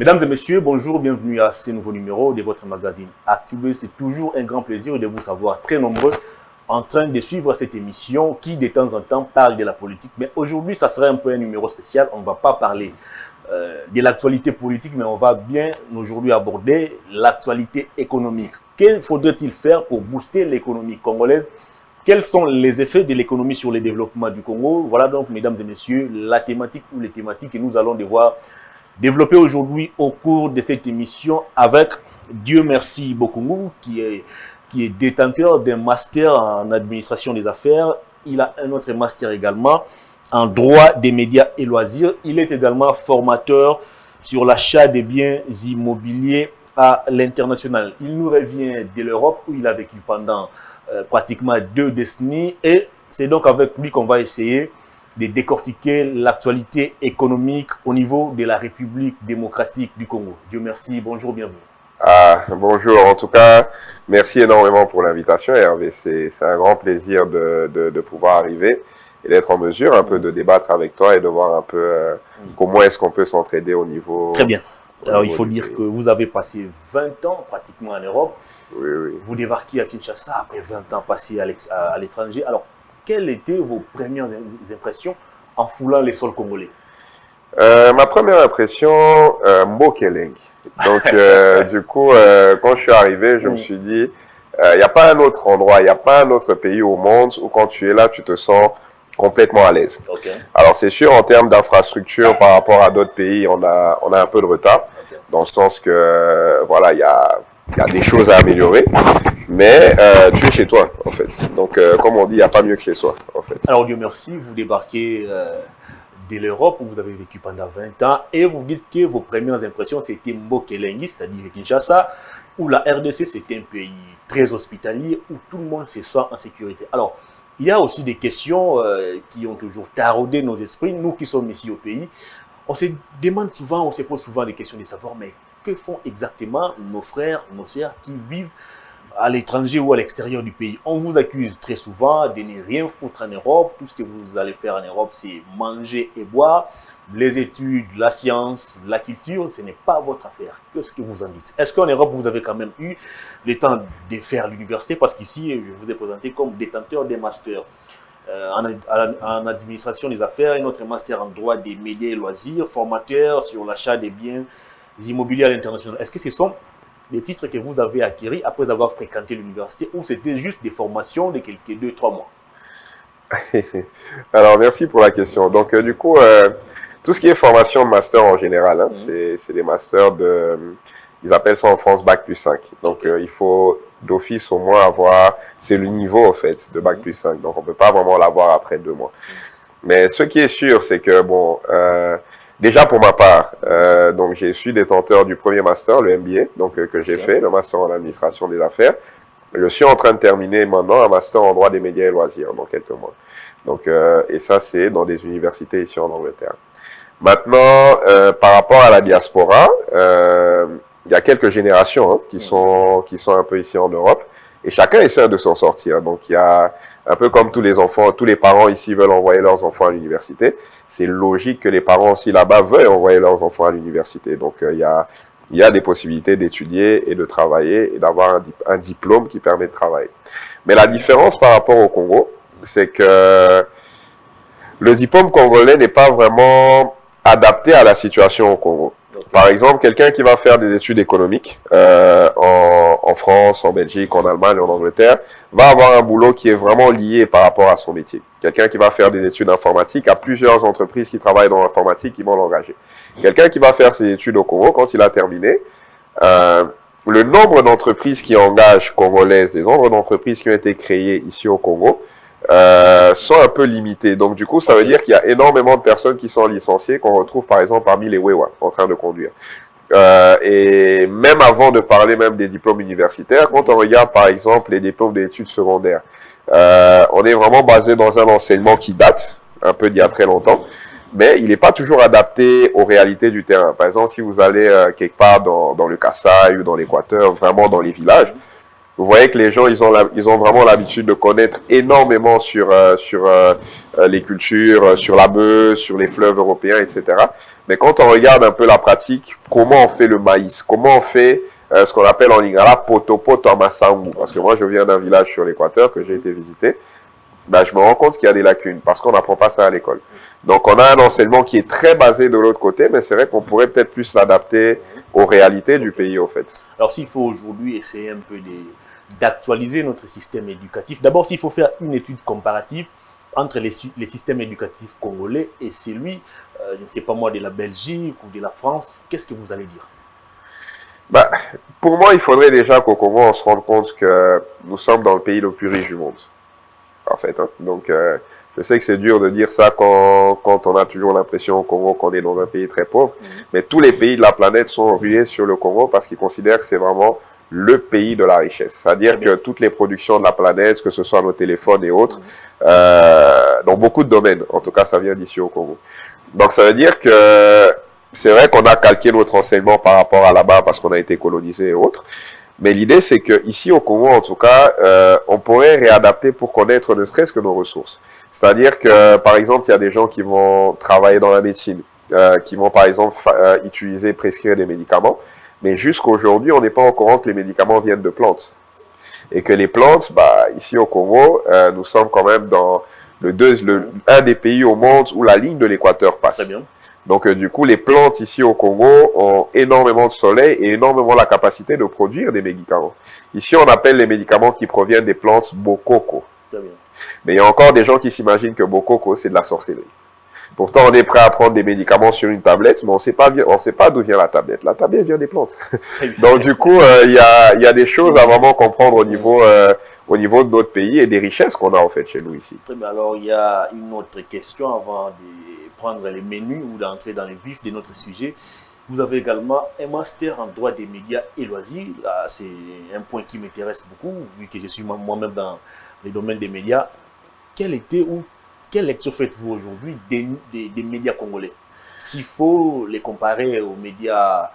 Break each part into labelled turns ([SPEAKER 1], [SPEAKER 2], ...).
[SPEAKER 1] Mesdames et messieurs, bonjour, bienvenue à ce nouveau numéro de votre magazine Actubuzz. C'est toujours un grand plaisir de vous savoir très nombreux en train de suivre cette émission qui de temps en temps parle de la politique. Mais aujourd'hui, ça serait un peu un numéro spécial. On ne va pas parler de l'actualité politique, mais on va bien aujourd'hui aborder l'actualité économique. Que faudrait-il faire pour booster l'économie congolaise? Quels sont les effets de l'économie sur le développement du Congo? Voilà donc, mesdames et messieurs, la thématique ou les thématiques que nous allons devoir développé aujourd'hui au cours de cette émission avec Dieu merci Bokungu, qui est détenteur d'un master en administration des affaires. Il a un autre master également en droit des médias et loisirs. Il est également formateur sur l'achat des biens immobiliers à l'international. Il nous revient de l'Europe où il a vécu pendant pratiquement 2 décennies et c'est donc avec lui qu'on va essayer de décortiquer l'actualité économique au niveau de la République démocratique du Congo. Dieu merci, bonjour, bienvenue.
[SPEAKER 2] Bonjour, en tout cas, merci énormément pour l'invitation Hervé. C'est un grand plaisir de pouvoir arriver et d'être en mesure un peu de débattre avec toi et de voir un peu comment est-ce qu'on peut s'entraider au niveau...
[SPEAKER 1] Très bien. Alors il faut dire que vous avez passé 20 ans pratiquement en Europe.
[SPEAKER 2] Oui, oui.
[SPEAKER 1] Vous débarquez à Kinshasa après 20 ans passés à l'étranger. Alors, quelles étaient vos premières impressions en foulant les sols congolais?
[SPEAKER 2] Ma première impression, Mokeleng. Donc, du coup, quand je suis arrivé, je me suis dit, il n'y a pas un autre endroit, il n'y a pas un autre pays au monde où quand tu es là, tu te sens complètement à l'aise.
[SPEAKER 1] Okay.
[SPEAKER 2] Alors, c'est sûr, en termes d'infrastructure, par rapport à d'autres pays, on a un peu de retard, dans le sens que, voilà, il y a des choses à améliorer. Mais tu es chez toi, en fait. Donc, comme on dit, il n'y a pas mieux que chez soi, en fait.
[SPEAKER 1] Alors, Dieu merci, vous débarquez de l'Europe où vous avez vécu pendant 20 ans et vous dites que vos premières impressions, c'était Mbokelengi, c'est-à-dire Kinshasa, où la RDC, c'était un pays très hospitalier, où tout le monde se sent en sécurité. Alors, il y a aussi des questions qui ont toujours taraudé nos esprits, nous qui sommes ici au pays. On se demande souvent, on se pose souvent des questions de savoir, mais que font exactement nos frères, nos sœurs qui vivent à l'étranger ou à l'extérieur du pays? On vous accuse très souvent de ne rien foutre en Europe. Tout ce que vous allez faire en Europe, c'est manger et boire. Les études, la science, la culture, ce n'est pas votre affaire. Qu'est-ce que vous en dites? Est-ce qu'en Europe, vous avez quand même eu le temps de faire l'université? Parce qu'ici, je vous ai présenté comme détenteur des masters en administration des affaires, un autre master en droit des médias et loisirs, formateur sur l'achat des biens immobiliers à l'international. Est-ce que ce sont des titres que vous avez acquis après avoir fréquenté l'université ou c'était juste des formations de quelques 2-3 mois?
[SPEAKER 2] Alors, merci pour la question. Donc, du coup, tout ce qui est formation de master en général, hein, c'est des masters ils appellent ça en France Bac plus 5. Donc, il faut d'office au moins avoir, c'est le niveau, en fait, de Bac plus 5. Donc, on ne peut pas vraiment l'avoir après 2 mois. Mais ce qui est sûr, c'est que, bon... déjà pour ma part, donc je suis détenteur du premier master, le MBA, donc que j'ai fait, le master en administration des affaires. Je suis en train de terminer maintenant un master en droit des médias et loisirs dans quelques mois. Donc et ça c'est dans des universités ici en Angleterre. Maintenant, par rapport à la diaspora, il y a quelques générations hein, qui sont un peu ici en Europe. Et chacun essaie de s'en sortir. Donc, il y a un peu comme tous les enfants, tous les parents ici veulent envoyer leurs enfants à l'université. C'est logique que les parents aussi là-bas veuillent envoyer leurs enfants à l'université. Donc, il y a des possibilités d'étudier et de travailler et d'avoir un diplôme qui permet de travailler. Mais la différence par rapport au Congo, c'est que le diplôme congolais n'est pas vraiment adapté à la situation au Congo. Par exemple, quelqu'un qui va faire des études économiques en France, en Belgique, en Allemagne, en Angleterre, va avoir un boulot qui est vraiment lié par rapport à son métier. Quelqu'un qui va faire des études informatiques, a plusieurs entreprises qui travaillent dans l'informatique qui vont l'engager. Quelqu'un qui va faire ses études au Congo, quand il a terminé, le nombre d'entreprises qui engagent congolaises, les nombres d'entreprises qui ont été créées ici au Congo, sont un peu limités. Donc, du coup, ça veut dire qu'il y a énormément de personnes qui sont licenciées, qu'on retrouve, par exemple, parmi les Wewa, en train de conduire. Et même avant de parler même des diplômes universitaires, quand on regarde, par exemple, les diplômes d'études secondaires, on est vraiment basé dans un enseignement qui date, un peu d'il y a très longtemps, mais il n'est pas toujours adapté aux réalités du terrain. Par exemple, si vous allez quelque part dans le Kasaï ou dans l'Équateur, vraiment dans les villages, Vous voyez que les gens, ils ont vraiment l'habitude de connaître énormément sur les cultures, sur la Meuse, sur les fleuves européens, etc. Mais quand on regarde un peu la pratique, comment on fait le maïs, comment on fait ce qu'on appelle en lingala potopoto amasangu, parce que moi je viens d'un village sur l'Équateur que j'ai été visiter, ben, je me rends compte qu'il y a des lacunes parce qu'on n'apprend pas ça à l'école. Donc on a un enseignement qui est très basé de l'autre côté, mais c'est vrai qu'on pourrait peut-être plus l'adapter aux réalités du pays au fait.
[SPEAKER 1] Alors s'il faut aujourd'hui essayer un peu d'actualiser notre système éducatif, d'abord s'il faut faire une étude comparative entre les systèmes éducatifs congolais et celui, je ne sais pas moi, de la Belgique ou de la France, qu'est-ce que vous allez dire?
[SPEAKER 2] Bah, pour moi, il faudrait déjà qu'au Congo, on se rende compte que nous sommes dans le pays le plus riche du monde. En fait, hein. Donc, je sais que c'est dur de dire ça quand on a toujours l'impression au Congo qu'on est dans un pays très pauvre, mais tous les pays de la planète sont rués sur le Congo parce qu'ils considèrent que c'est vraiment le pays de la richesse. C'est-à-dire que toutes les productions de la planète, que ce soit nos téléphones et autres, dans beaucoup de domaines, en tout cas, ça vient d'ici au Congo. Donc, ça veut dire que c'est vrai qu'on a calqué notre enseignement par rapport à là-bas parce qu'on a été colonisé et autres. Mais l'idée, c'est qu'ici au Congo, en tout cas, on pourrait réadapter pour connaître ne serait-ce que nos ressources. C'est-à-dire que, par exemple, il y a des gens qui vont travailler dans la médecine, qui vont, par exemple, utiliser, prescrire des médicaments. Mais jusqu'à aujourd'hui, on n'est pas au courant que les médicaments viennent de plantes. Et que les plantes, bah, ici au Congo, nous sommes quand même dans un des pays au monde où la ligne de l'équateur passe.
[SPEAKER 1] Très bien.
[SPEAKER 2] Donc, du coup, les plantes ici au Congo ont énormément de soleil et énormément la capacité de produire des médicaments. Ici, on appelle les médicaments qui proviennent des plantes bokoko.
[SPEAKER 1] Très bien.
[SPEAKER 2] Mais il y a encore des gens qui s'imaginent que bokoko, c'est de la sorcellerie. Pourtant, on est prêt à prendre des médicaments sur une tablette, mais on ne sait pas d'où vient la tablette. La tablette vient des plantes. Donc, du coup, il y a des choses à vraiment comprendre au niveau de notre pays et des richesses qu'on a en fait chez nous ici.
[SPEAKER 1] Très bien. Alors, il y a une autre question avant de prendre les menus ou d'entrer dans les vifs de notre sujet. Vous avez également un master en droit des médias et loisirs. C'est un point qui m'intéresse beaucoup, vu que je suis moi-même dans les domaines des médias. Quelle lecture faites-vous aujourd'hui des médias congolais? S'il faut les comparer aux médias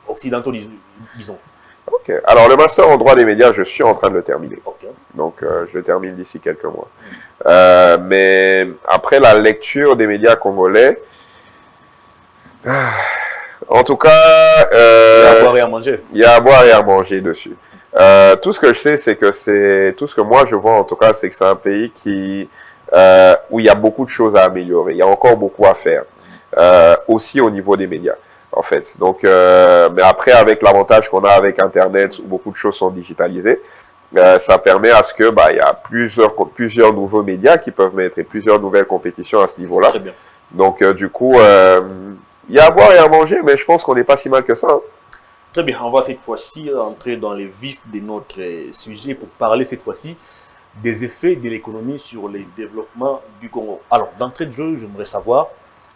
[SPEAKER 1] occidentaux, disons.
[SPEAKER 2] Ok. Alors, le master en droit des médias, je suis en train de le terminer.
[SPEAKER 1] Okay.
[SPEAKER 2] Donc, je le termine d'ici quelques mois. Mais après la lecture des médias congolais, en tout cas,
[SPEAKER 1] il y a à boire et à manger.
[SPEAKER 2] Il y a à boire et à manger dessus. Tout ce que je sais, c'est que tout ce que moi je vois en tout cas, c'est que c'est un pays où il y a beaucoup de choses à améliorer. Il y a encore beaucoup à faire, aussi au niveau des médias. En fait. Donc, mais après, avec l'avantage qu'on a avec Internet, où beaucoup de choses sont digitalisées, ça permet à ce que, il y a plusieurs nouveaux médias qui peuvent mettre et plusieurs nouvelles compétitions à ce niveau-là.
[SPEAKER 1] Très bien.
[SPEAKER 2] Donc, du coup, il y a à boire et à manger, mais je pense qu'on n'est pas si mal que ça. Hein.
[SPEAKER 1] Très bien. On va cette fois-ci entrer dans les vifs de notre sujet pour parler cette fois-ci des effets de l'économie sur le développement du Congo. Alors, d'entrée de jeu, j'aimerais savoir,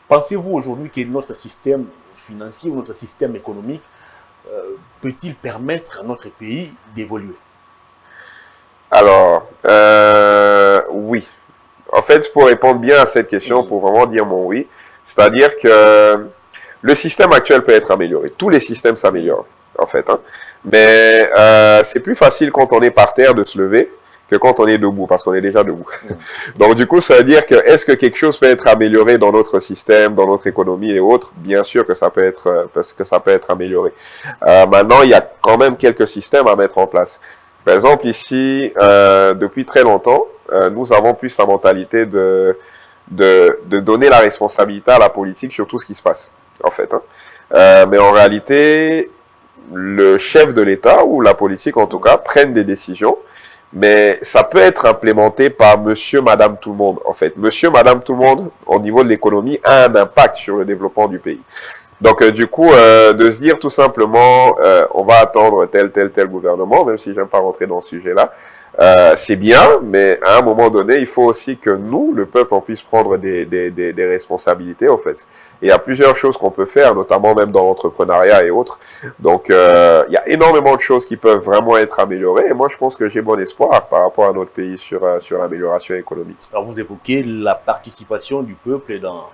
[SPEAKER 1] pensez-vous aujourd'hui que notre système financier ou notre système économique peut-il permettre à notre pays d'évoluer?
[SPEAKER 2] Alors, oui. En fait, pour répondre bien à cette question, pour vraiment dire mon oui, c'est-à-dire que le système actuel peut être amélioré. Tous les systèmes s'améliorent, en fait. Hein. Mais c'est plus facile quand on est par terre de se lever que quand on est debout, parce qu'on est déjà debout. Donc, du coup, ça veut dire que est-ce que quelque chose peut être amélioré dans notre système, dans notre économie et autres? Bien sûr que ça peut être amélioré. Maintenant, il y a quand même quelques systèmes à mettre en place. Par exemple, ici, depuis très longtemps, nous avons plus la mentalité de donner la responsabilité à la politique sur tout ce qui se passe, en fait. Hein. Mais en réalité, le chef de l'État, ou la politique en tout cas, prennent des décisions, mais ça peut être implémenté par monsieur, madame, tout le monde, en fait. Monsieur, madame, tout le monde, au niveau de l'économie, a un impact sur le développement du pays. Donc, du coup, de se dire tout simplement, on va attendre tel gouvernement, même si j'aime pas rentrer dans ce sujet-là, c'est bien, mais à un moment donné, il faut aussi que nous, le peuple, on puisse prendre des responsabilités, en fait. Et il y a plusieurs choses qu'on peut faire, notamment même dans l'entrepreneuriat et autres. Donc, il y a énormément de choses qui peuvent vraiment être améliorées. Et moi, je pense que j'ai bon espoir par rapport à notre pays sur l'amélioration économique.
[SPEAKER 1] Alors, vous évoquez la participation du peuple dans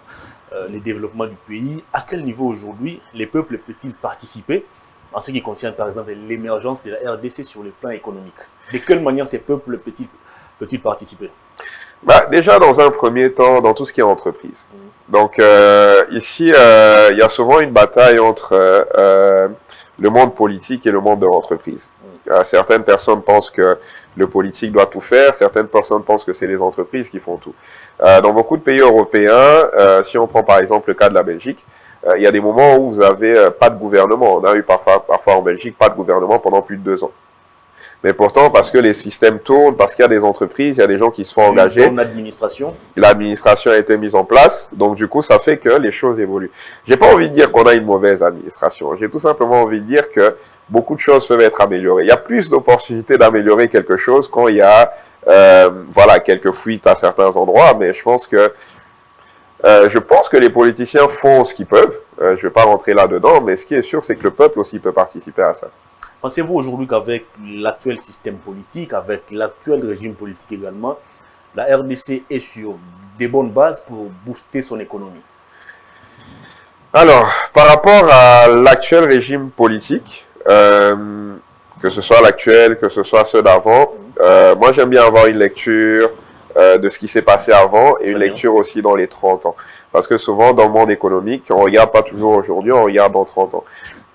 [SPEAKER 1] le développement du pays. À quel niveau aujourd'hui les peuples peuvent-ils participer en ce qui concerne par exemple l'émergence de la RDC sur le plan économique? De quelle manière ces peuples peuvent-ils participer?
[SPEAKER 2] Bah, déjà, dans un premier temps, dans tout ce qui est entreprise. Donc, ici, il y a souvent une bataille entre le monde politique et le monde de l'entreprise. Certaines personnes pensent que le politique doit tout faire, certaines personnes pensent que c'est les entreprises qui font tout. Dans beaucoup de pays européens, si on prend par exemple le cas de la Belgique, il y a des moments où vous avez pas de gouvernement. On a eu parfois en Belgique pas de gouvernement pendant plus de 2 ans. Mais pourtant, parce que les systèmes tournent, parce qu'il y a des entreprises, il y a des gens qui se font engager. L'administration a été mise en place, donc du coup, ça fait que les choses évoluent. J'ai pas envie de dire qu'on a une mauvaise administration. J'ai tout simplement envie de dire que beaucoup de choses peuvent être améliorées. Il y a plus d'opportunités d'améliorer quelque chose quand il y a, voilà, quelques fuites à certains endroits, mais je pense que les politiciens font ce qu'ils peuvent. Je vais pas rentrer là-dedans, mais ce qui est sûr, c'est que le peuple aussi peut participer à ça.
[SPEAKER 1] Pensez-vous aujourd'hui qu'avec l'actuel système politique, avec l'actuel régime politique également, la RDC est sur des bonnes bases pour booster son économie?
[SPEAKER 2] Alors, par rapport à l'actuel régime politique, que ce soit l'actuel, que ce soit ceux d'avant, moi j'aime bien avoir une lecture de ce qui s'est passé avant et une lecture aussi dans les 30 ans. Parce que souvent dans le monde économique, on ne regarde pas toujours aujourd'hui, on regarde dans 30 ans.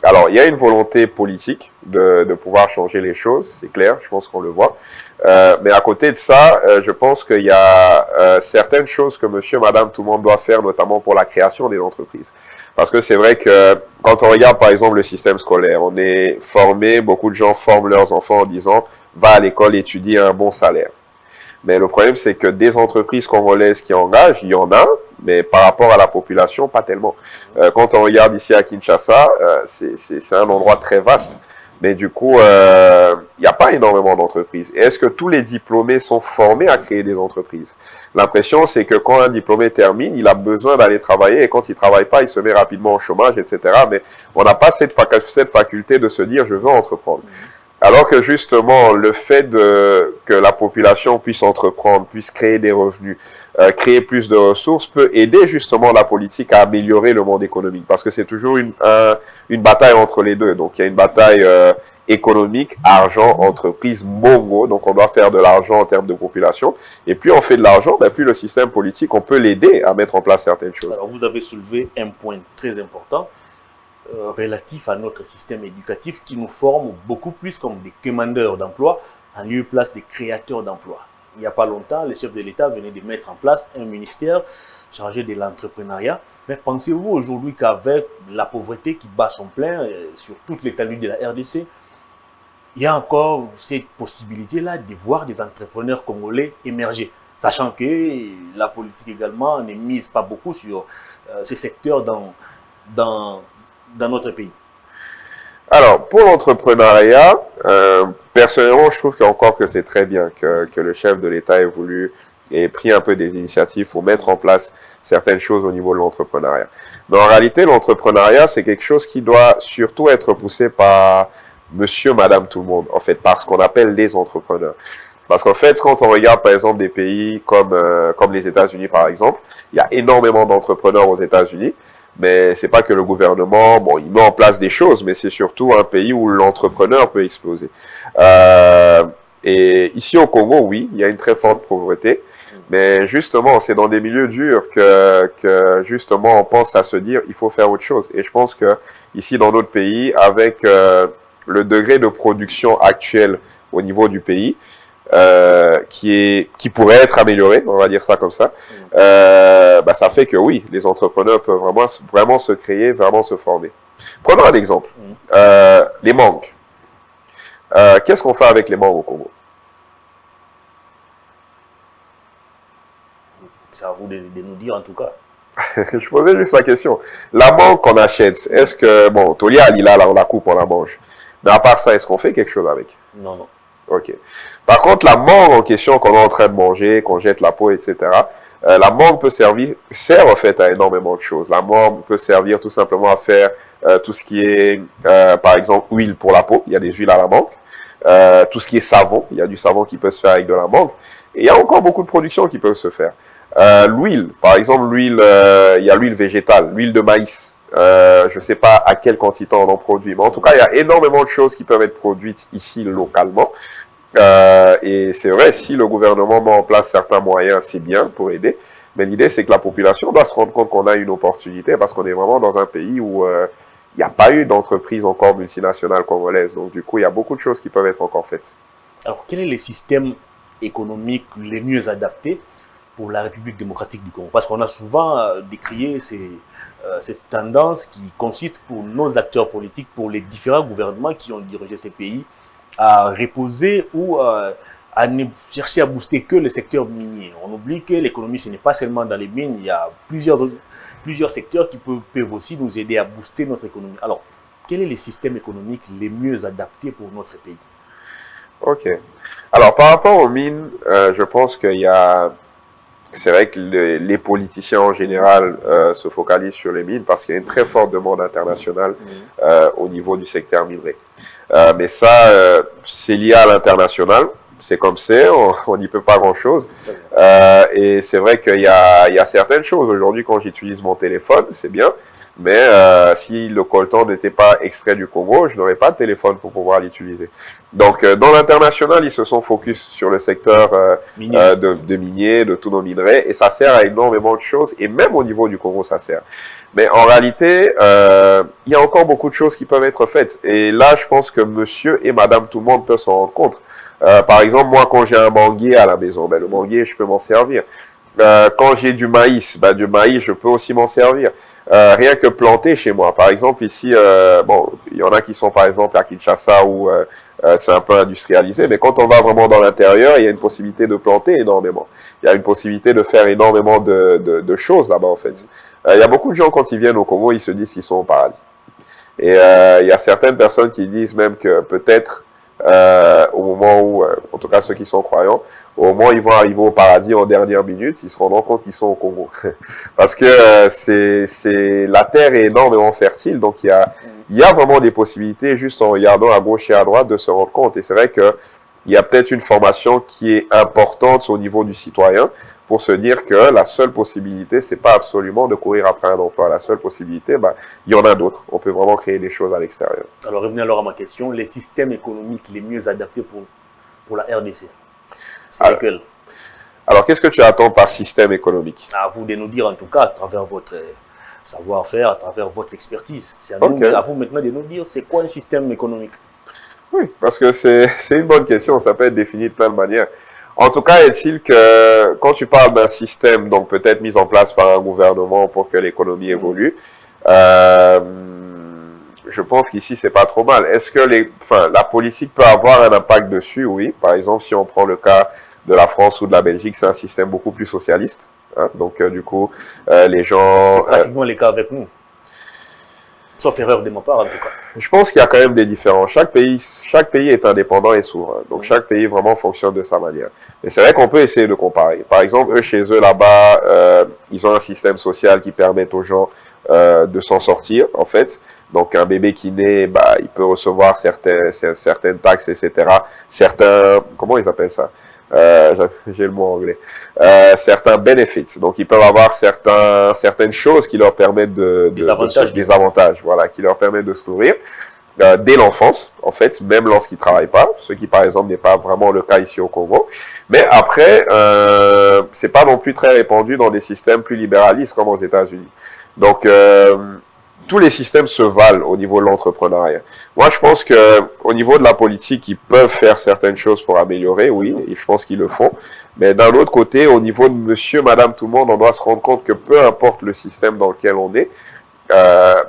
[SPEAKER 2] Alors, il y a une volonté politique de pouvoir changer les choses, c'est clair, je pense qu'on le voit. Mais à côté de ça, je pense qu'il y a certaines choses que monsieur, madame, tout le monde doit faire, notamment pour la création des entreprises. Parce que c'est vrai que quand on regarde par exemple le système scolaire, on est formé, beaucoup de gens forment leurs enfants en disant « va à l'école, étudie un bon salaire ». Mais le problème, c'est que des entreprises congolaises qui engagent, il y en a, mais par rapport à la population, pas tellement. Quand on regarde ici à Kinshasa, c'est un endroit très vaste. Mais du coup, il n'y a pas énormément d'entreprises. Et est-ce que tous les diplômés sont formés à créer des entreprises? L'impression, c'est que quand un diplômé termine, il a besoin d'aller travailler. Et quand il ne travaille pas, il se met rapidement au chômage, etc. Mais on n'a pas cette faculté de se dire « je veux entreprendre ». Alors que justement, le fait que la population puisse entreprendre, puisse créer des revenus, créer plus de ressources, peut aider justement la politique à améliorer le monde économique. Parce que c'est toujours une bataille entre les deux. Donc il y a une bataille économique, argent, entreprise, bongo. Donc on doit faire de l'argent en termes de population. Et plus on fait de l'argent, plus le système politique, on peut l'aider à mettre en place certaines choses.
[SPEAKER 1] Alors vous avez soulevé un point très important. Relatif à notre système éducatif qui nous forme beaucoup plus comme des commandeurs d'emploi en lieu et place des créateurs d'emplois. Il n'y a pas longtemps, le chef de l'État venait de mettre en place un ministère chargé de l'entrepreneuriat. Mais pensez-vous aujourd'hui qu'avec la pauvreté qui bat son plein sur toute l'étendue de la RDC, il y a encore cette possibilité-là de voir des entrepreneurs congolais émerger, sachant que la politique également ne mise pas beaucoup sur ce secteur dans notre pays?
[SPEAKER 2] Alors, pour l'entrepreneuriat, personnellement, je trouve qu'encore que c'est très bien que le chef de l'État ait voulu et pris un peu des initiatives pour mettre en place certaines choses au niveau de l'entrepreneuriat. Mais en réalité, l'entrepreneuriat, c'est quelque chose qui doit surtout être poussé par monsieur, madame, tout le monde, en fait, par ce qu'on appelle les entrepreneurs. Parce qu'en fait, quand on regarde par exemple des pays comme les États-Unis par exemple, il y a énormément d'entrepreneurs aux États-Unis. Mais c'est pas que le gouvernement, bon, il met en place des choses, mais c'est surtout un pays où l'entrepreneur peut exploser. Et ici au Congo, oui, il y a une très forte pauvreté, mais justement, c'est dans des milieux durs que justement on pense à se dire, il faut faire autre chose. Et je pense que ici dans notre pays, avec le degré de production actuel au niveau du pays, qui pourrait être amélioré, on va dire ça comme ça, ça fait que oui, les entrepreneurs peuvent vraiment se créer, vraiment se former. Prenons un exemple, les mangues. Qu'est-ce qu'on fait avec les mangues au Congo?
[SPEAKER 1] C'est à vous de nous dire en tout cas.
[SPEAKER 2] Je posais juste la question. La mangue qu'on achète, est-ce que, bon, Tolia, là, on la coupe, on la mange. Mais à part ça, est-ce qu'on fait quelque chose avec?
[SPEAKER 1] Non, non.
[SPEAKER 2] Ok. Par contre, la mangue en question qu'on est en train de manger, qu'on jette la peau, etc., la mangue sert en fait à énormément de choses. La mangue peut servir tout simplement à faire tout ce qui est, par exemple, huile pour la peau. Il y a des huiles à la mangue. Tout ce qui est savon. Il y a du savon qui peut se faire avec de la mangue. Et il y a encore beaucoup de productions qui peuvent se faire. L'huile, par exemple, l'huile, il y a l'huile végétale, l'huile de maïs. je ne sais pas à quelle quantité on en produit, mais en tout cas, il y a énormément de choses qui peuvent être produites ici localement. Et c'est vrai, si le gouvernement met en place certains moyens, c'est bien pour aider. Mais l'idée, c'est que la population doit se rendre compte qu'on a une opportunité parce qu'on est vraiment dans un pays où il n'y a pas eu d'entreprise encore multinationale congolaise. Donc, du coup, il y a beaucoup de choses qui peuvent être encore faites.
[SPEAKER 1] Alors, quel est le système économique les mieux adaptés pour la République démocratique du Congo? Parce qu'on a souvent décrié ces tendances qui consistent pour nos acteurs politiques, pour les différents gouvernements qui ont dirigé ces pays, à reposer ou à ne chercher à booster que le secteur minier. On oublie que l'économie, ce n'est pas seulement dans les mines, il y a plusieurs secteurs qui peuvent aussi nous aider à booster notre économie. Alors, quel est le système économique les mieux adaptés pour notre pays?
[SPEAKER 2] Ok. Alors, par rapport aux mines, je pense qu'il y a... C'est vrai que les politiciens en général se focalisent sur les mines parce qu'il y a une très forte demande internationale au niveau du secteur minerai. Mais ça, c'est lié à l'international. C'est comme c'est, on n'y peut pas grand-chose. Et c'est vrai qu'il y a certaines choses. Aujourd'hui, quand j'utilise mon téléphone, c'est bien. Mais si le coltan n'était pas extrait du Congo, je n'aurais pas de téléphone pour pouvoir l'utiliser. Donc, dans l'international, ils se sont focus sur le secteur de miniers, de tous nos minerais, et ça sert à énormément de choses, et même au niveau du Congo, ça sert. Mais en réalité, il y a encore beaucoup de choses qui peuvent être faites. Et là, je pense que monsieur et madame tout le monde peuvent s'en rendre compte. Par exemple, moi, quand j'ai un manguier à la maison, ben, le manguier, je peux m'en servir. Quand j'ai du maïs, je peux aussi m'en servir. Rien que planter chez moi. Par exemple, ici, bon, il y en a qui sont par exemple à Kinshasa où c'est un peu industrialisé, mais quand on va vraiment dans l'intérieur, il y a une possibilité de planter énormément. Il y a une possibilité de faire énormément de choses là-bas, en fait. Il y a beaucoup de gens, quand ils viennent au Congo, ils se disent qu'ils sont au paradis. Et il y a certaines personnes qui disent même que peut-être au moment où, en tout cas ceux qui sont croyants, au moment où ils vont arriver au paradis en dernière minute, ils se rendront compte qu'ils sont au Congo. Parce que la terre est énormément fertile, donc il y a vraiment des possibilités, juste en regardant à gauche et à droite, de se rendre compte. Et c'est vrai que il y a peut-être une formation qui est importante au niveau du citoyen, pour se dire que la seule possibilité, c'est pas absolument de courir après un emploi. La seule possibilité, il y en a d'autres. On peut vraiment créer des choses à l'extérieur.
[SPEAKER 1] Alors, revenez alors à ma question. Les systèmes économiques les mieux adaptés pour la RDC, c'est lesquels?
[SPEAKER 2] Alors, qu'est-ce que tu attends par système économique?
[SPEAKER 1] À vous de nous dire, en tout cas, à travers votre savoir-faire, à travers votre expertise. C'est à vous maintenant de nous dire, c'est quoi un système économique?
[SPEAKER 2] Oui, parce que c'est une bonne question. Ça peut être défini de plein de manières. En tout cas, est-il que quand tu parles d'un système, donc peut-être mis en place par un gouvernement pour que l'économie évolue, je pense qu'ici c'est pas trop mal. Est-ce que la politique peut avoir un impact dessus? Oui. Par exemple, si on prend le cas de la France ou de la Belgique, c'est un système beaucoup plus socialiste. Hein? Donc du coup, les gens...
[SPEAKER 1] C'est pratiquement les cas avec nous. Sauf erreur de ma part, en tout cas.
[SPEAKER 2] Je pense qu'il y a quand même des différences. Chaque pays est indépendant et souverain. Donc, chaque pays vraiment fonctionne de sa manière. Mais c'est vrai qu'on peut essayer de comparer. Par exemple, eux, chez eux, là-bas, ils ont un système social qui permet aux gens de s'en sortir, en fait. Donc, un bébé qui naît, il peut recevoir certaines taxes, etc. Comment ils appellent ça? J'ai le mot anglais. Certains benefits. Donc, ils peuvent avoir certaines choses qui leur permettent des avantages, voilà, qui leur permettent de se nourrir dès l'enfance, en fait, même lorsqu'ils travaillent pas. Ce qui, par exemple, n'est pas vraiment le cas ici au Congo. Mais après, c'est pas non plus très répandu dans des systèmes plus libéralistes comme aux États-Unis. Donc, tous les systèmes se valent au niveau de l'entrepreneuriat. Moi, je pense que au niveau de la politique, ils peuvent faire certaines choses pour améliorer, oui, et je pense qu'ils le font. Mais d'un autre côté, au niveau de monsieur, madame, tout le monde, on doit se rendre compte que peu importe le système dans lequel on est,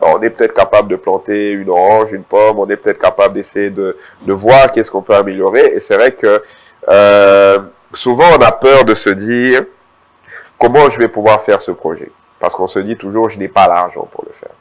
[SPEAKER 2] on est peut-être capable de planter une orange, une pomme, on est peut-être capable d'essayer de voir qu'est-ce qu'on peut améliorer. Et c'est vrai que souvent, on a peur de se dire comment je vais pouvoir faire ce projet. Parce qu'on se dit toujours, je n'ai pas l'argent pour le faire.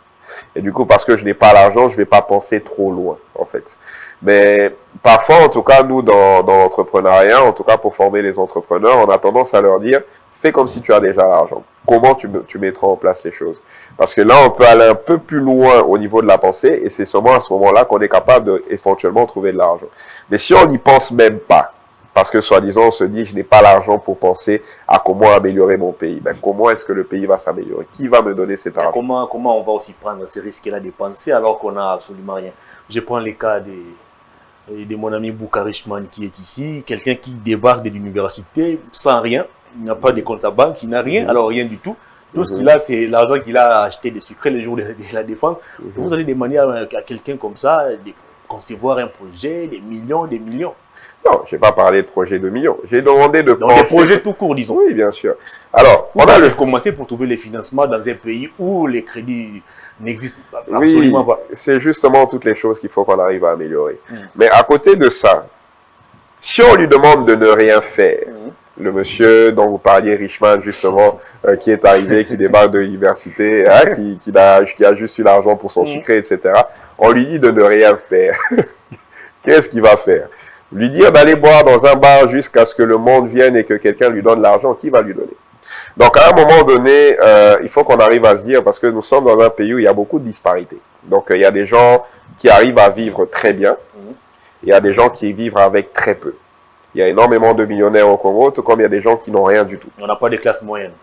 [SPEAKER 2] Et du coup, parce que je n'ai pas l'argent, je ne vais pas penser trop loin, en fait. Mais parfois, en tout cas, nous, dans l'entrepreneuriat, en tout cas pour former les entrepreneurs, on a tendance à leur dire, fais comme si tu as déjà l'argent. Comment tu mettras en place les choses? Parce que là, on peut aller un peu plus loin au niveau de la pensée, et c'est seulement à ce moment-là qu'on est capable de éventuellement trouver de l'argent. Mais si on n'y pense même pas, parce que soi-disant on se dit je n'ai pas l'argent pour penser à comment améliorer mon pays. Ben, comment est-ce que le pays va s'améliorer? Qui va me donner cet argent?
[SPEAKER 1] Comment on va aussi prendre ce risque-là de penser alors qu'on n'a absolument rien? Je prends le cas de mon ami Bouka Richman qui est ici, quelqu'un qui débarque de l'université sans rien, il n'a pas de compte à banque, il n'a rien, alors rien du tout. Tout ce qu'il a, c'est l'argent qu'il a acheté des sucrés le jour de la défense. Vous allez demander à quelqu'un comme ça de concevoir un projet, des millions, des millions.
[SPEAKER 2] Non, je n'ai pas parlé de projet de millions. J'ai demandé de
[SPEAKER 1] penser... des projets tout court, disons.
[SPEAKER 2] Oui, bien sûr. Alors,
[SPEAKER 1] on a commencé pour trouver les financements dans un pays où les crédits n'existent absolument pas.
[SPEAKER 2] C'est justement toutes les choses qu'il faut qu'on arrive à améliorer. Mais à côté de ça, si on lui demande de ne rien faire, le monsieur dont vous parliez, Richman, justement, qui est arrivé, qui débarque de l'université, hein, qui a juste eu l'argent pour son sucré, etc., on lui dit de ne rien faire. Qu'est-ce qu'il va faire? Lui dire d'aller boire dans un bar jusqu'à ce que le monde vienne et que quelqu'un lui donne l'argent, qui va lui donner? Donc, à un moment donné, il faut qu'on arrive à se dire, parce que nous sommes dans un pays où il y a beaucoup de disparités. Donc, il y a des gens qui arrivent à vivre très bien. Il y a des gens qui vivent avec très peu. Il y a énormément de millionnaires au Congo, tout comme il y a des gens qui n'ont rien du tout.
[SPEAKER 1] On n'a pas de classe moyenne.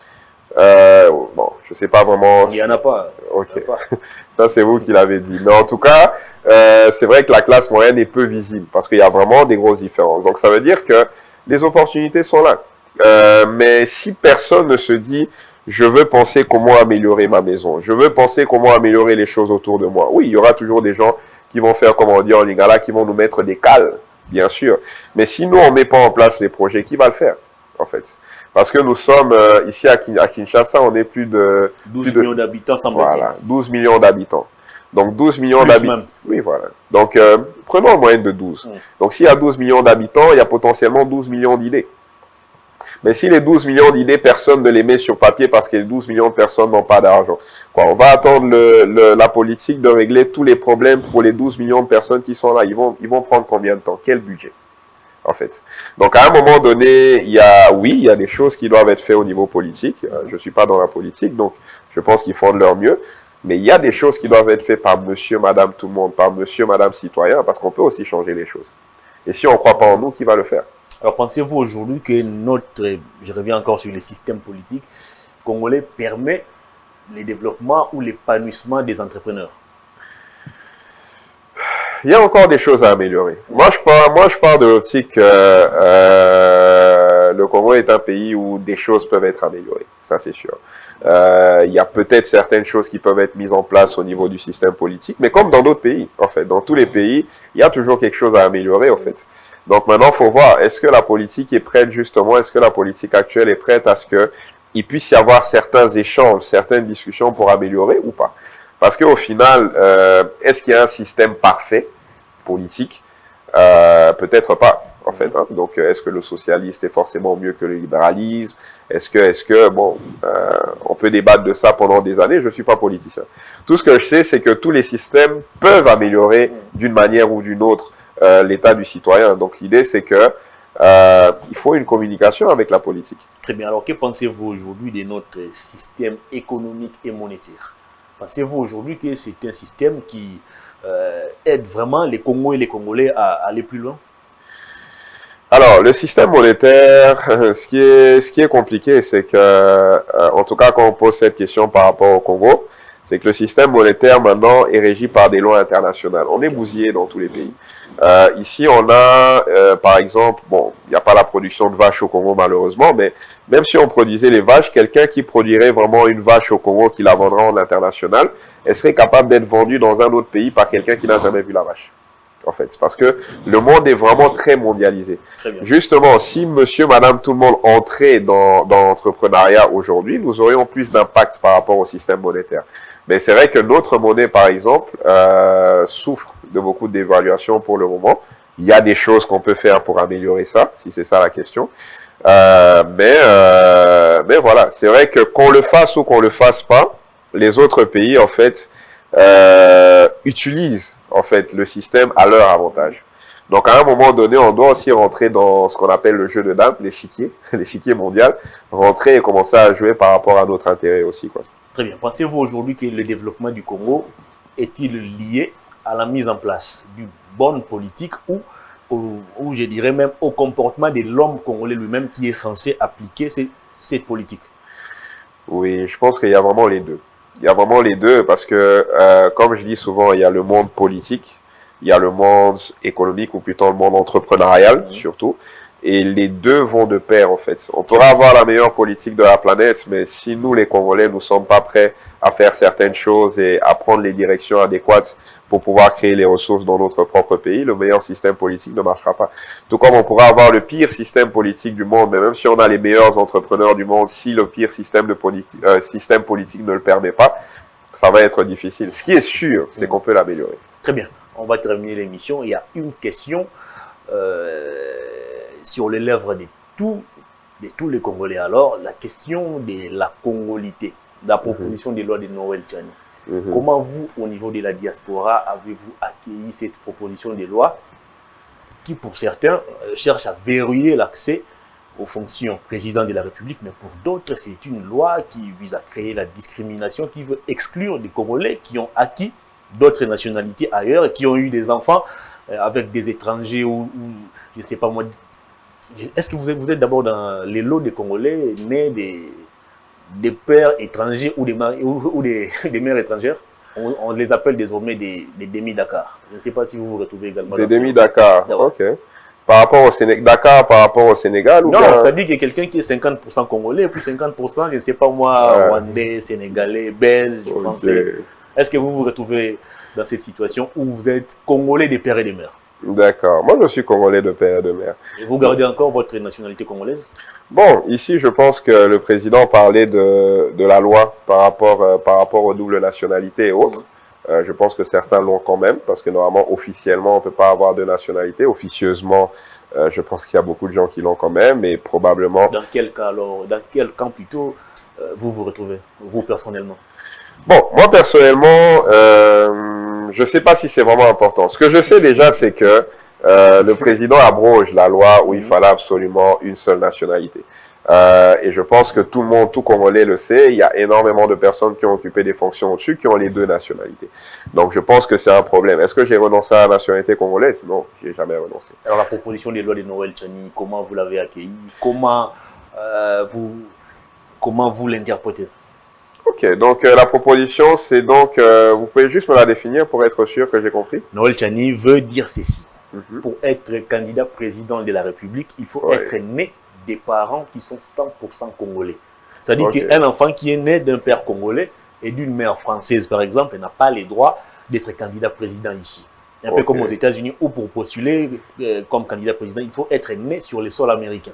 [SPEAKER 2] Bon, je ne sais pas vraiment.
[SPEAKER 1] Il n'y en a pas.
[SPEAKER 2] Ok. Ça, c'est vous qui l'avez dit. Mais en tout cas, c'est vrai que la classe moyenne est peu visible parce qu'il y a vraiment des grosses différences. Donc, ça veut dire que les opportunités sont là. Mais si personne ne se dit, je veux penser comment améliorer ma maison, je veux penser comment améliorer les choses autour de moi. Oui, il y aura toujours des gens qui vont faire, comme on dit en lingala, qui vont nous mettre des cales, bien sûr. Mais si nous, on ne met pas en place les projets, qui va le faire, en fait? Parce que nous sommes ici à Kinshasa, on est plus de
[SPEAKER 1] 12 millions d'habitants, semble-t-il.
[SPEAKER 2] Voilà, 12 millions d'habitants. Donc 12 millions d'habitants. Oui, voilà. Donc prenons en moyenne de 12. Donc s'il y a 12 millions d'habitants, il y a potentiellement 12 millions d'idées. Mais si les 12 millions d'idées, personne ne les met sur papier parce que les 12 millions de personnes n'ont pas d'argent. On va attendre la politique de régler tous les problèmes pour les 12 millions de personnes qui sont là. Ils vont prendre combien de temps? Quel budget? En fait. Donc, à un moment donné, il y a des choses qui doivent être faites au niveau politique. Je ne suis pas dans la politique, donc je pense qu'ils font de leur mieux. Mais il y a des choses qui doivent être faites par monsieur, madame, tout le monde, par monsieur, madame, citoyen, parce qu'on peut aussi changer les choses. Et si on ne croit pas en nous, qui va le faire?
[SPEAKER 1] Alors, pensez-vous aujourd'hui que je reviens encore sur le système politique congolais, permet le développement ou l'épanouissement des entrepreneurs?
[SPEAKER 2] Il y a encore des choses à améliorer. Moi, je pars de l'optique le Congo est un pays où des choses peuvent être améliorées. Ça, c'est sûr. Il y a peut-être certaines choses qui peuvent être mises en place au niveau du système politique, mais comme dans d'autres pays, en fait. Dans tous les pays, il y a toujours quelque chose à améliorer, en fait. Donc maintenant, il faut voir, est-ce que la politique est prête, justement, est-ce que la politique actuelle est prête à ce qu'il puisse y avoir certains échanges, certaines discussions pour améliorer ou pas? Parce qu'au final, est-ce qu'il y a un système parfait politique? Peut-être pas, en fait. Hein. Donc, est-ce que le socialiste est forcément mieux que le libéralisme? Est-ce que bon, on peut débattre de ça pendant des années? Je ne suis pas politicien. Tout ce que je sais, c'est que tous les systèmes peuvent améliorer d'une manière ou d'une autre l'état du citoyen. Donc, l'idée, c'est que il faut une communication avec la politique.
[SPEAKER 1] Très bien. Alors, que pensez-vous aujourd'hui de notre système économique et monétaire? Pensez-vous aujourd'hui que c'est un système qui aide vraiment les Congos et les Congolais à aller plus loin?
[SPEAKER 2] Alors, le système monétaire, ce qui est compliqué, c'est que, en tout cas, quand on pose cette question par rapport au Congo, c'est que le système monétaire, maintenant, est régi par des lois internationales. On est bousillé dans tous les pays. Ici, on a, par exemple, bon, il n'y a pas la production de vaches au Congo, malheureusement, mais même si on produisait les vaches, quelqu'un qui produirait vraiment une vache au Congo, qui la vendra en international, elle serait capable d'être vendue dans un autre pays par quelqu'un qui n'a jamais vu la vache. En fait, parce que le monde est vraiment très mondialisé. Très justement, si monsieur, madame, tout le monde entrait dans l'entrepreneuriat aujourd'hui, nous aurions plus d'impact par rapport au système monétaire. Mais c'est vrai que notre monnaie, par exemple, souffre de beaucoup de dévaluation pour le moment. Il y a des choses qu'on peut faire pour améliorer ça, si c'est ça la question. Mais voilà, c'est vrai que qu'on le fasse ou qu'on le fasse pas, les autres pays, en fait, utilisent en fait le système à leur avantage. Donc à un moment donné, on doit aussi rentrer dans ce qu'on appelle le jeu de dames, l'échiquier mondial, rentrer et commencer à jouer par rapport à notre intérêt aussi, quoi.
[SPEAKER 1] Très bien. Pensez-vous aujourd'hui que le développement du Congo est-il lié à la mise en place d'une bonne politique ou ou je dirais même au comportement de l'homme congolais lui-même qui est censé appliquer cette politique?
[SPEAKER 2] Oui, je pense qu'il y a vraiment les deux. Il y a vraiment les deux parce que, comme je dis souvent, il y a le monde politique, il y a le monde économique ou plutôt le monde entrepreneurial surtout. Et les deux vont de pair, en fait. On pourra avoir la meilleure politique de la planète, mais si nous, les Congolais, nous sommes pas prêts à faire certaines choses et à prendre les directions adéquates pour pouvoir créer les ressources dans notre propre pays, le meilleur système politique ne marchera pas. Tout comme on pourra avoir le pire système politique du monde, mais même si on a les meilleurs entrepreneurs du monde, si le pire système politique ne le permet pas, ça va être difficile. Ce qui est sûr, c'est qu'on peut l'améliorer.
[SPEAKER 1] Très bien. On va terminer l'émission. Il y a une question sur les lèvres de tous les Congolais. Alors, la question de la congolité, la proposition des lois de Noël Tchani. Comment vous, au niveau de la diaspora, avez-vous accueilli cette proposition de loi qui, pour certains, cherche à verrouiller l'accès aux fonctions président de la République, mais pour d'autres, c'est une loi qui vise à créer la discrimination, qui veut exclure des Congolais qui ont acquis d'autres nationalités ailleurs et qui ont eu des enfants avec des étrangers ou je ne sais pas moi. Est-ce que vous êtes d'abord dans les lots des Congolais nés des pères étrangers ou des mères étrangères? On les appelle désormais des demi-Dakar. Je ne sais pas si vous vous retrouvez également.
[SPEAKER 2] Des demi-Dakar, ok. Par rapport au Sénégal, Dakar par rapport au Sénégal?
[SPEAKER 1] Non, c'est-à-dire qu'il y a quelqu'un qui est 50% congolais, puis 50%, je ne sais pas moi, rwandais, sénégalais, belge, français. Est-ce que vous vous retrouvez dans cette situation où vous êtes congolais des pères et des mères? D'accord.
[SPEAKER 2] Moi, je suis congolais de père et de mère.
[SPEAKER 1] Et vous gardez encore votre nationalité congolaise?
[SPEAKER 2] Bon, ici, je pense que le président parlait de la loi par rapport aux doubles nationalités et autres. Je pense que certains l'ont quand même, parce que normalement, officiellement, on ne peut pas avoir de nationalité. Officieusement, je pense qu'il y a beaucoup de gens qui l'ont quand même, et probablement...
[SPEAKER 1] Dans quel cas alors, dans quel camp plutôt vous vous retrouvez, vous personnellement?
[SPEAKER 2] Bon, moi personnellement, je ne sais pas si c'est vraiment important. Ce que je sais déjà, c'est que le président abroge la loi où il fallait absolument une seule nationalité. Et je pense que tout Congolais le sait. Il y a énormément de personnes qui ont occupé des fonctions au-dessus qui ont les deux nationalités. Donc je pense que c'est un problème. Est-ce que j'ai renoncé à la nationalité congolaise? Non, je n'ai jamais renoncé.
[SPEAKER 1] Alors la proposition des lois de Noël Tchani, comment vous l'avez accueillie? Comment vous l'interprétez?
[SPEAKER 2] Ok, donc la proposition, c'est donc, vous pouvez juste me la définir pour être sûr que j'ai compris?
[SPEAKER 1] Noël Tchani veut dire ceci. Pour être candidat président de la République, il faut être né des parents qui sont 100% congolais. C'est-à-dire qu'un enfant qui est né d'un père congolais et d'une mère française, par exemple, n'a pas les droits d'être candidat président ici. Un peu comme aux États-Unis, où pour postuler comme candidat président, il faut être né sur le sol américain.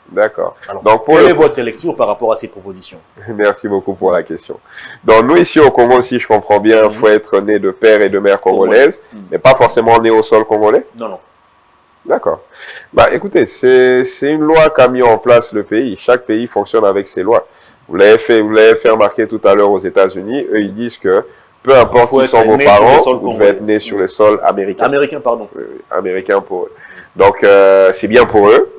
[SPEAKER 2] D'accord.
[SPEAKER 1] Donc, quelle est votre lecture par rapport à cette proposition?
[SPEAKER 2] Merci beaucoup pour la question. Donc, nous, ici au Congo, si je comprends bien, il faut être né de père et de mère congolaises, mais pas forcément né au sol congolais?
[SPEAKER 1] Non, non.
[SPEAKER 2] D'accord. Bah, écoutez, c'est une loi qu'a mis en place le pays. Chaque pays fonctionne avec ses lois. Vous l'avez fait remarquer tout à l'heure aux États-Unis. Eux, ils disent que peu importe qui sont vos parents, vous devez être né sur le sol américain.
[SPEAKER 1] Américain, pardon.
[SPEAKER 2] Américain pour eux. Donc, c'est bien pour eux.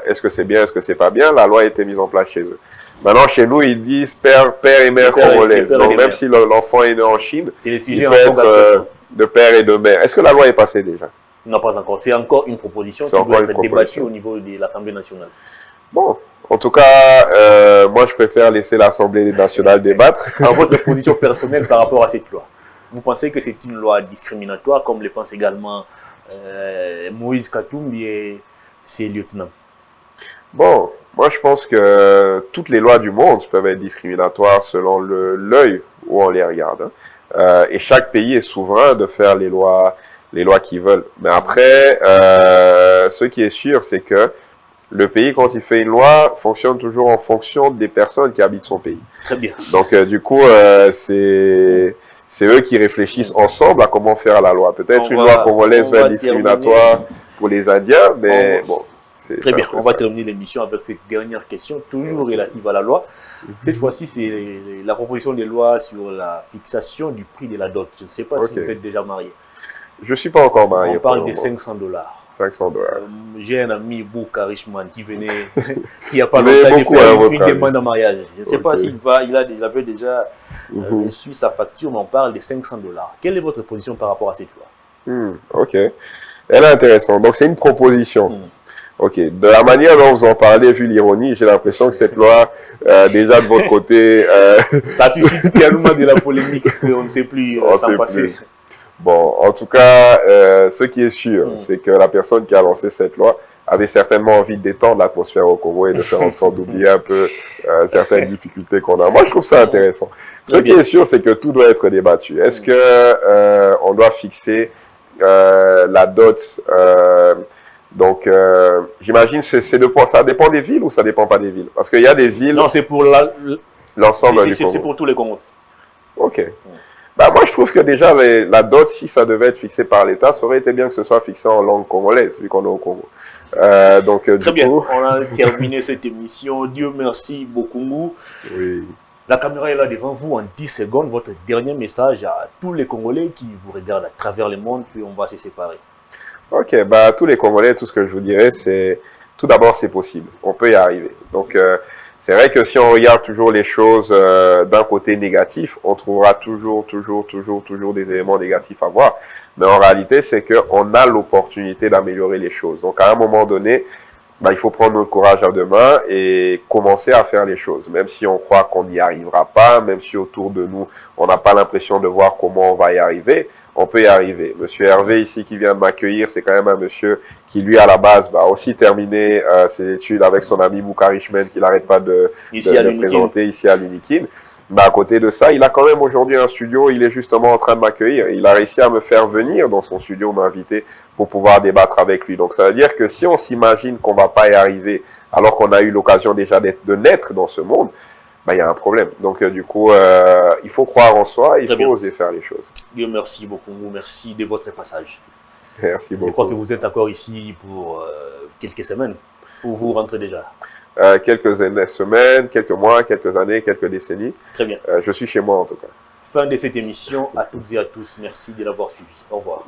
[SPEAKER 2] Est-ce que c'est bien, est-ce que c'est pas bien? La loi a été mise en place chez eux. Maintenant, chez nous, ils disent père et mère congolaises. Donc, même si l'enfant est né en Chine, il peut être de père et de mère. Est-ce que la loi est passée déjà?
[SPEAKER 1] Non, pas encore. C'est encore une proposition qui doit être débattue au niveau de l'Assemblée nationale.
[SPEAKER 2] Bon, en tout cas, moi, je préfère laisser l'Assemblée nationale débattre.
[SPEAKER 1] À votre position personnelle par rapport à cette loi, vous pensez que c'est une loi discriminatoire, comme le pense également Moïse Katumbi et ses lieutenants?
[SPEAKER 2] Bon, moi, je pense que toutes les lois du monde peuvent être discriminatoires selon l'œil où on les regarde. Et chaque pays est souverain de faire les lois qu'ils veulent. Mais après, ce qui est sûr, c'est que le pays, quand il fait une loi, fonctionne toujours en fonction des personnes qui habitent son pays.
[SPEAKER 1] Très bien.
[SPEAKER 2] Donc, du coup, c'est eux qui réfléchissent ensemble à comment faire la loi. Peut-être une loi congolaise va être discriminatoire pour les Indiens, mais bon.
[SPEAKER 1] Très bien, on va terminer l'émission avec cette dernière question, toujours relative à la loi. Cette fois-ci, c'est la proposition de loi sur la fixation du prix de la dot. Je ne sais pas si vous êtes déjà marié.
[SPEAKER 2] Je ne suis pas encore marié.
[SPEAKER 1] On parle de $500.
[SPEAKER 2] 500 $.
[SPEAKER 1] J'ai un ami, Bouka Richman, qui venait, il n'y a pas longtemps, de faire une demande en mariage. Je ne sais pas s'il avait déjà reçu sa facture, mais on parle de $500. Quelle est votre position par rapport à cette loi?
[SPEAKER 2] Ok. Elle est intéressante. Donc, c'est une proposition.
[SPEAKER 1] Mm.
[SPEAKER 2] Ok. De la manière dont vous en parlez, vu l'ironie, j'ai l'impression que cette loi, déjà de votre côté...
[SPEAKER 1] Ça suscite tellement de la polémique qu'on ne sait plus
[SPEAKER 2] on
[SPEAKER 1] s'en
[SPEAKER 2] sait
[SPEAKER 1] passer.
[SPEAKER 2] plus. Bon, en tout cas, ce qui est sûr, c'est que la personne qui a lancé cette loi avait certainement envie de détendre l'atmosphère au Congo et de faire en sorte d'oublier un peu certaines difficultés qu'on a. Moi, je trouve ça intéressant. Ce qui est sûr, c'est que tout doit être débattu. Est-ce que on doit fixer la dot donc, j'imagine que ça dépend des villes ou ça dépend pas des villes? Parce qu'il y a des villes...
[SPEAKER 1] Non, c'est pour
[SPEAKER 2] l'ensemble du Congo.
[SPEAKER 1] C'est pour tous les Congos.
[SPEAKER 2] Ok. Bah, moi, je trouve que déjà, la dot, si ça devait être fixé par l'État, ça aurait été bien que ce soit fixé en langue congolaise, vu qu'on est au Congo. Donc,
[SPEAKER 1] Très
[SPEAKER 2] du
[SPEAKER 1] bien,
[SPEAKER 2] coup...
[SPEAKER 1] on a terminé cette émission. Dieu merci beaucoup.
[SPEAKER 2] Oui.
[SPEAKER 1] La caméra est là devant vous en 10 secondes. Votre dernier message à tous les Congolais qui vous regardent à travers le monde, puis on va se séparer.
[SPEAKER 2] Ok, bah, tous les Congolais, tout ce que je vous dirais, c'est... Tout d'abord, c'est possible. On peut y arriver. Donc, c'est vrai que si on regarde toujours les choses d'un côté négatif, on trouvera toujours des éléments négatifs à voir. Mais en réalité, c'est qu'on a l'opportunité d'améliorer les choses. Donc, à un moment donné, bah, il faut prendre notre courage à deux mains et commencer à faire les choses. Même si on croit qu'on n'y arrivera pas, même si autour de nous, on n'a pas l'impression de voir comment on va y arriver, on peut y arriver. Monsieur Hervé, ici, qui vient de m'accueillir, c'est quand même un monsieur qui, lui, à la base, a aussi terminé ses études avec son ami Boukari Chmen, qu'il n'arrête pas de présenter ici à l'Unikin. Bah, à côté de ça, il a quand même aujourd'hui un studio, il est justement en train de m'accueillir. Il a réussi à me faire venir dans son studio, m'inviter pour pouvoir débattre avec lui. Donc ça veut dire que si on s'imagine qu'on ne va pas y arriver, alors qu'on a eu l'occasion déjà de naître dans ce monde, bah, il y a un problème. Donc du coup, il faut croire en soi, il faut oser faire les choses.
[SPEAKER 1] Dieu merci beaucoup, merci de votre passage.
[SPEAKER 2] Merci beaucoup.
[SPEAKER 1] Je crois que vous êtes encore ici pour quelques semaines, ou vous rentrez déjà?
[SPEAKER 2] Quelques semaines, quelques mois, quelques années, quelques décennies.
[SPEAKER 1] Très bien.
[SPEAKER 2] Je suis chez moi en tout cas.
[SPEAKER 1] Fin de cette émission. À toutes et à tous, merci de l'avoir suivi. Au revoir.